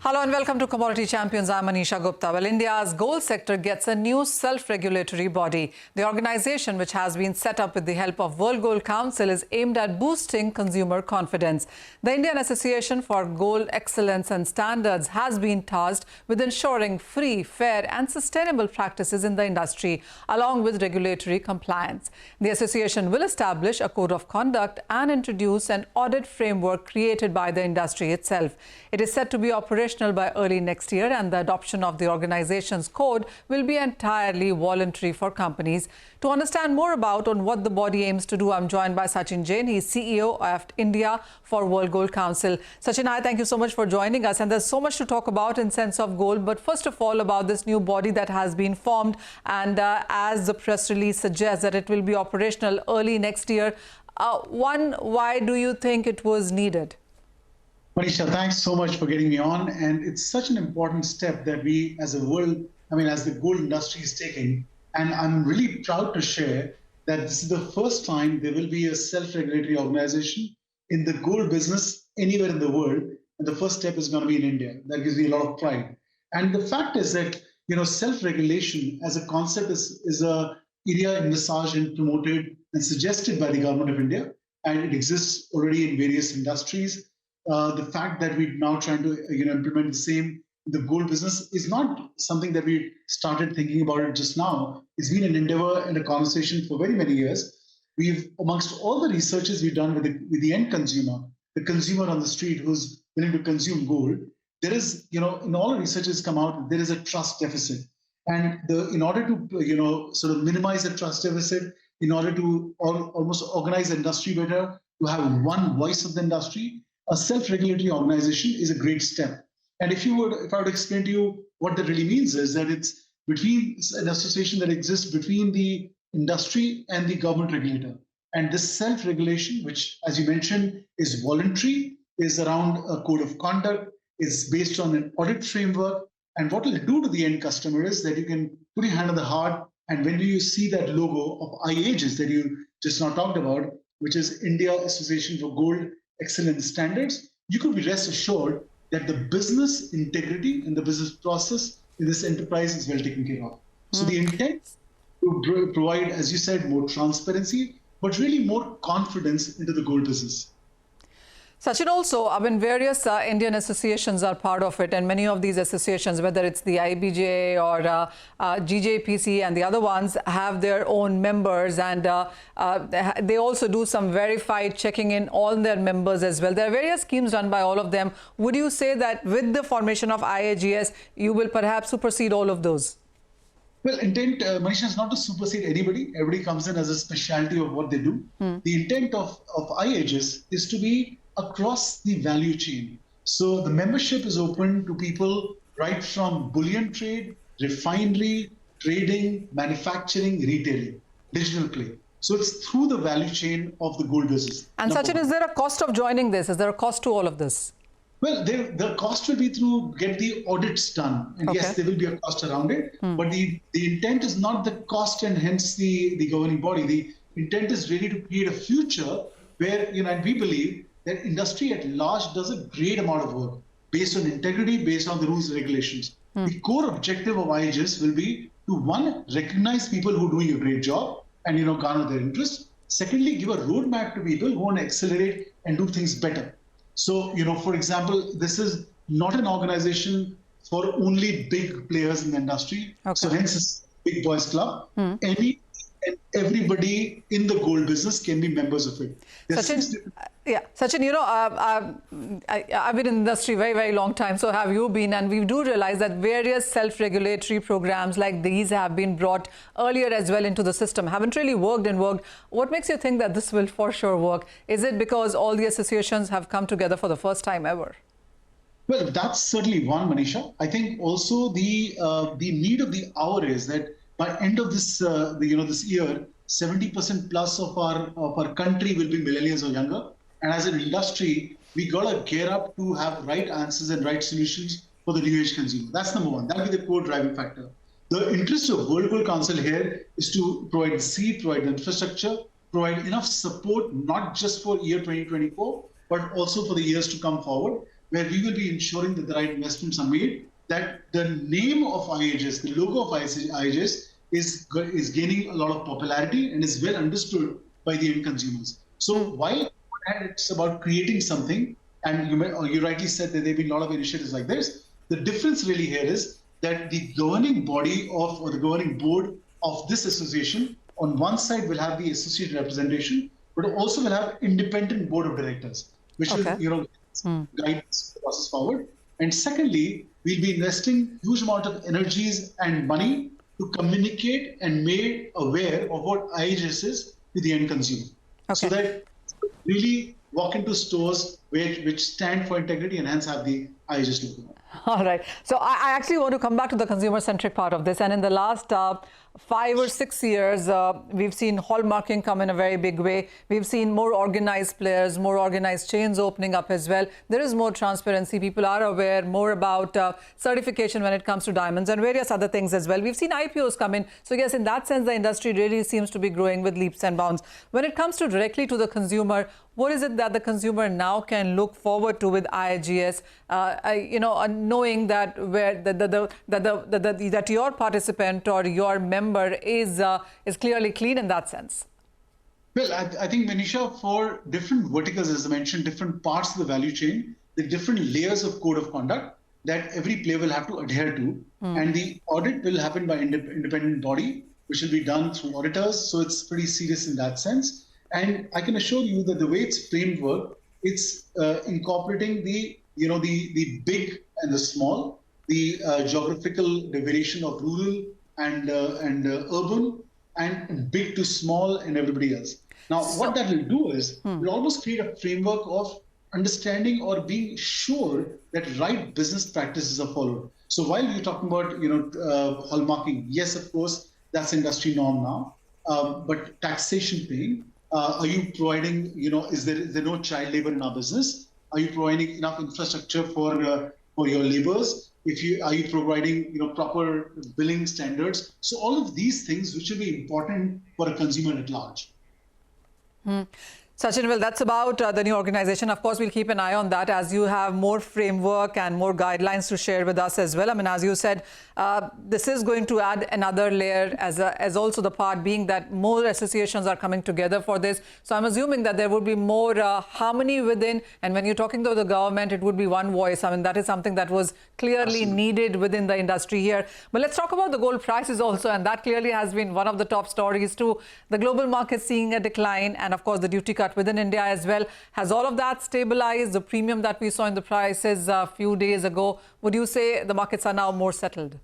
Hello and welcome to Commodity Champions. I'm Manisha Gupta. Well, India's gold sector gets a new self-regulatory body. The organization, which has been set up with the help of World Gold Council, is aimed at boosting consumer confidence. The Indian Association for Gold Excellence and Standards has been tasked with ensuring free, fair and sustainable practices in the industry, along with regulatory compliance. The association will establish a code of conduct and introduce an audit framework created by the industry itself. It is set to be operational by early next year, and the adoption of the organization's code will be entirely voluntary for companies. To understand more about what the body aims to do, I'm joined by Sachin Jain. He's CEO of India for World Gold Council. Sachin, hi, thank you so much for joining us. And there's so much to talk about in sense of gold. But first of all, about this new body that has been formed, and as the press release suggests, that it will be operational early next year. Why do you think it was needed? Manisha, thanks so much for getting me on. And it's such an important step that we as a world, as the gold industry is taking. And I'm really proud to share that this is the first time there will be a self-regulatory organization in the gold business anywhere in the world. And the first step is going to be in India. That gives me a lot of pride. And the fact is that, self-regulation as a concept is a area envisaged and promoted and suggested by the government of India. And it exists already in various industries. The fact that we're now trying to implement the same in the gold business is not something that we started thinking about it just now. It's been an endeavor and a conversation for very many years. We've, amongst all the researches we've done with the end consumer, the consumer on the street who's willing to consume gold, there is, in all the researches come out, there is a trust deficit. And in order to, sort of minimize the trust deficit, in order to almost organize the industry better, to have one voice of the industry, a self-regulatory organization is a great step. And if I were to explain to you what that really means, is that it's between an association that exists between the industry and the government regulator. And this self-regulation, which, as you mentioned, is voluntary, is around a code of conduct, is based on an audit framework. And what it'll do to the end customer is that you can put your hand on the heart, and when you see that logo of IAGES that you just now talked about, which is India Association for Gold Excellent Standards, you could be rest assured that the business integrity and the business process in this enterprise is well taken care of. So the intent to provide, as you said, more transparency, but really more confidence into the gold business. Sachin, also, various Indian associations are part of it, and many of these associations, whether it's the IBJ or GJPC and the other ones, have their own members, and they also do some verified checking in all their members as well. There are various schemes run by all of them. Would you say that with the formation of IAGES, you will perhaps supersede all of those? Well, intent, Manisha, is not to supersede anybody. Everybody comes in as a specialty of what they do. The intent of IAGES is to be across the value chain. So the membership is open to people right from bullion trade, refinery, trading, manufacturing, retailing, digital play. So it's through the value chain of the gold business. And Sachin, is there a cost of joining this? Is there a cost to all of this? Well, the cost will be to get the audits done. And yes, there will be a cost around it. But the intent is not the cost and hence the governing body. The intent is really to create a future where, and we believe that industry at large does a great amount of work based on integrity, based on the rules and regulations. The core objective of IAGES will be to, one, recognize people who are doing a great job and, garner their interest. Secondly, give a roadmap to people who want to accelerate and do things better. So, for example, this is not an organization for only big players in the industry. So hence it's Big Boys Club. Any and everybody in the gold business can be members of it. Sachin, I've been in the industry very, very long time. So have you been? And we do realize that various self-regulatory programs like these have been brought earlier as well into the system. Haven't really worked. What makes you think that this will for sure work? Is it because all the associations have come together for the first time ever? Well, that's certainly one, Manisha. I think also the need of the hour is that by end of this this year, 70% plus of our country will be millennials or younger. And as an industry, we got to gear up to have right answers and right solutions for the new age consumer. That's number one. That'll be the core driving factor. The interest of World Gold Council here is to provide the seed, provide the infrastructure, provide enough support, not just for year 2024, but also for the years to come forward. where we will be ensuring that the right investments are made, that the name of IAGES, the logo of IAGES is gaining a lot of popularity and is well understood by the end consumers. So while it's about creating something, and you rightly said that there have been a lot of initiatives like this, the difference really here is that the governing body or the governing board of this association on one side will have the associate representation, but also will have independent board of directors, which will guide this process forward. And secondly, we'll be investing huge amount of energies and money to communicate and make aware of what IAGES is to the end consumer. So that really walk into stores which stand for integrity and hence have the IAGES logo. All right. So I actually want to come back to the consumer-centric part of this. And in the last 5 or 6 years, we've seen hallmarking come in a very big way. We've seen more organized players, more organized chains opening up as well. There is more transparency. People are aware more about certification when it comes to diamonds and various other things as well. We've seen IPOs come in. So yes, in that sense, the industry really seems to be growing with leaps and bounds. When it comes to directly to the consumer, what is it that the consumer now can look forward to with IAGES, knowing that that your participant or your member is clearly clean in that sense? Well, I think, Manisha, for different verticals, as I mentioned, different parts of the value chain, the different layers of code of conduct that every player will have to adhere to. And the audit will happen by independent body, which will be done through auditors. So it's pretty serious in that sense. And I can assure you that the way it's framework, it's incorporating the big and the small, the geographical variation of rural and urban, and big to small and everybody else. Now, what that will do is we'll almost create a framework of understanding or being sure that right business practices are followed. So while you're talking about hallmarking, yes, of course, that's industry norm now. But taxation paying. Are you providing, is there no child labor in our business? Are you providing enough infrastructure for your laborers? Are you providing, proper billing standards? So all of these things, which will be important for a consumer at large. Sachin, well, that's about the new organization. Of course, we'll keep an eye on that as you have more framework and more guidelines to share with us as well. I mean, as you said, this is going to add another layer as also the part being that more associations are coming together for this. So I'm assuming that there would be more harmony within. And when you're talking to the government, it would be one voice. I mean, that is something that was clearly needed within the industry here. But let's talk about the gold prices also. And that clearly has been one of the top stories too. The global market seeing a decline and, of course, the duty cut within India as well. Has all of that stabilized? The premium that we saw in the prices a few days ago, would you say the markets are now more settled?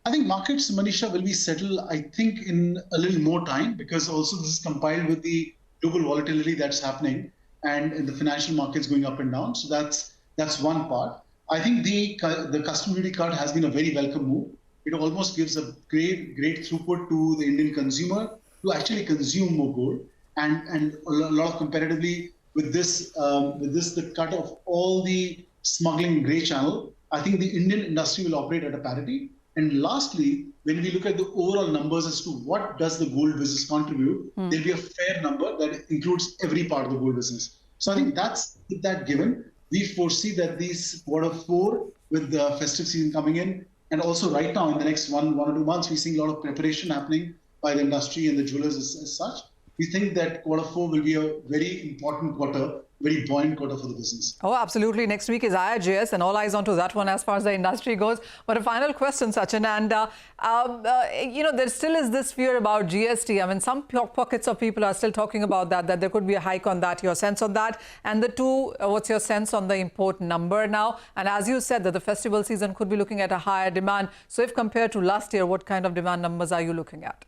I think markets, Manisha, will be settled, I think, in a little more time, because also this is compiled with the global volatility that's happening and in the financial markets going up and down. So that's one part. I think the custom duty cut has been a very welcome move. It almost gives a great throughput to the Indian consumer to actually consume more gold. And a lot of comparatively with this, the cut of all the smuggling grey channel, I think the Indian industry will operate at a parity. And lastly, when we look at the overall numbers as to what does the gold business contribute, there'll be a fair number that includes every part of the gold business. So I think with that given, we foresee that these Q4 with the festive season coming in, and also right now in the next one or 2 months, we're seeing a lot of preparation happening by the industry and the jewelers as such. We think that Q4 will be a very important quarter, very buoyant quarter for the business. Oh, absolutely. Next week is IAGES and all eyes onto that one as far as the industry goes. But a final question, Sachin, and there still is this fear about GST. I mean, some pockets of people are still talking about that there could be a hike on that. Your sense on that? And the two, what's your sense on the import number now? And as you said, that the festival season could be looking at a higher demand. So if compared to last year, what kind of demand numbers are you looking at?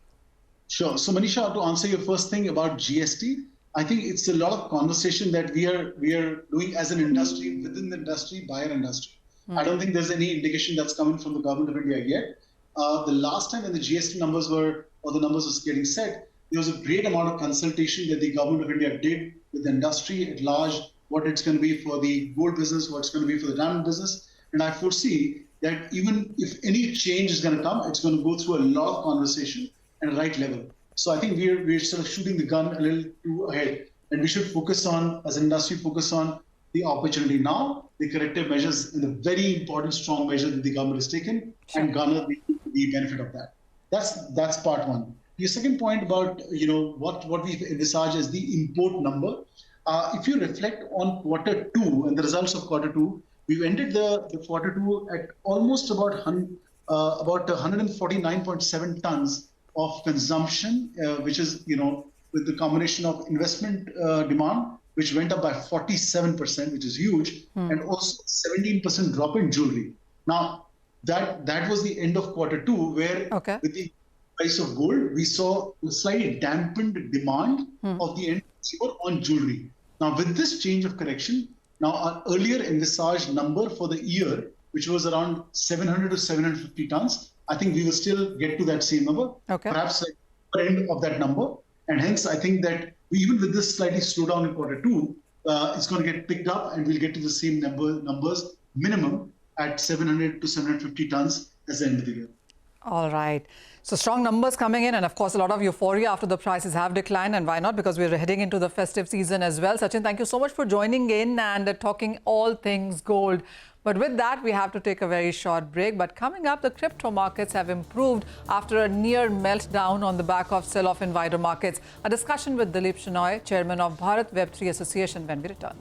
Sure. So Manisha, to answer your first thing about GST, I think it's a lot of conversation that we are doing as an industry, within the industry, by our industry. I don't think there's any indication that's coming from the government of India yet. The last time when the GST numbers was getting set, there was a great amount of consultation that the government of India did with the industry at large, what it's going to be for the gold business, what it's going to be for the diamond business. And I foresee that even if any change is going to come, it's going to go through a lot of conversation at a right level. So I think we're sort of shooting the gun a little too ahead, and we should focus on, as an industry, focus on the opportunity now, the corrective measures, and the very important strong measure that the government has taken, and garner the benefit of that. That's part one. Your second point about what we envisage as the import number. If you reflect on quarter two and the results of quarter two, we've ended the quarter two at almost about 149.7 tons of consumption, which is with the combination of investment demand, which went up by 47%, which is huge, and also 17% drop in jewelry. Now, that was the end of quarter two, where with the price of gold, we saw a slightly dampened demand of the end consumer on jewelry. Now, with this change of correction, now our earlier envisaged number for the year, which was around 700 to 750 tons, I think we will still get to that same number, perhaps at the end of that number. And hence, I think that even with this slightly slowdown in quarter two, it's going to get picked up and we'll get to the same numbers minimum at 700 to 750 tons as the end of the year. All right. So strong numbers coming in, and of course a lot of euphoria after the prices have declined, and why not, because we're heading into the festive season as well. Sachin, thank you so much for joining in and talking all things gold. But with that, we have to take a very short break. But coming up, the crypto markets have improved after a near meltdown on the back of sell-off in wider markets. A discussion with Dilip Shenoy, chairman of Bharat Web3 Association, when we return.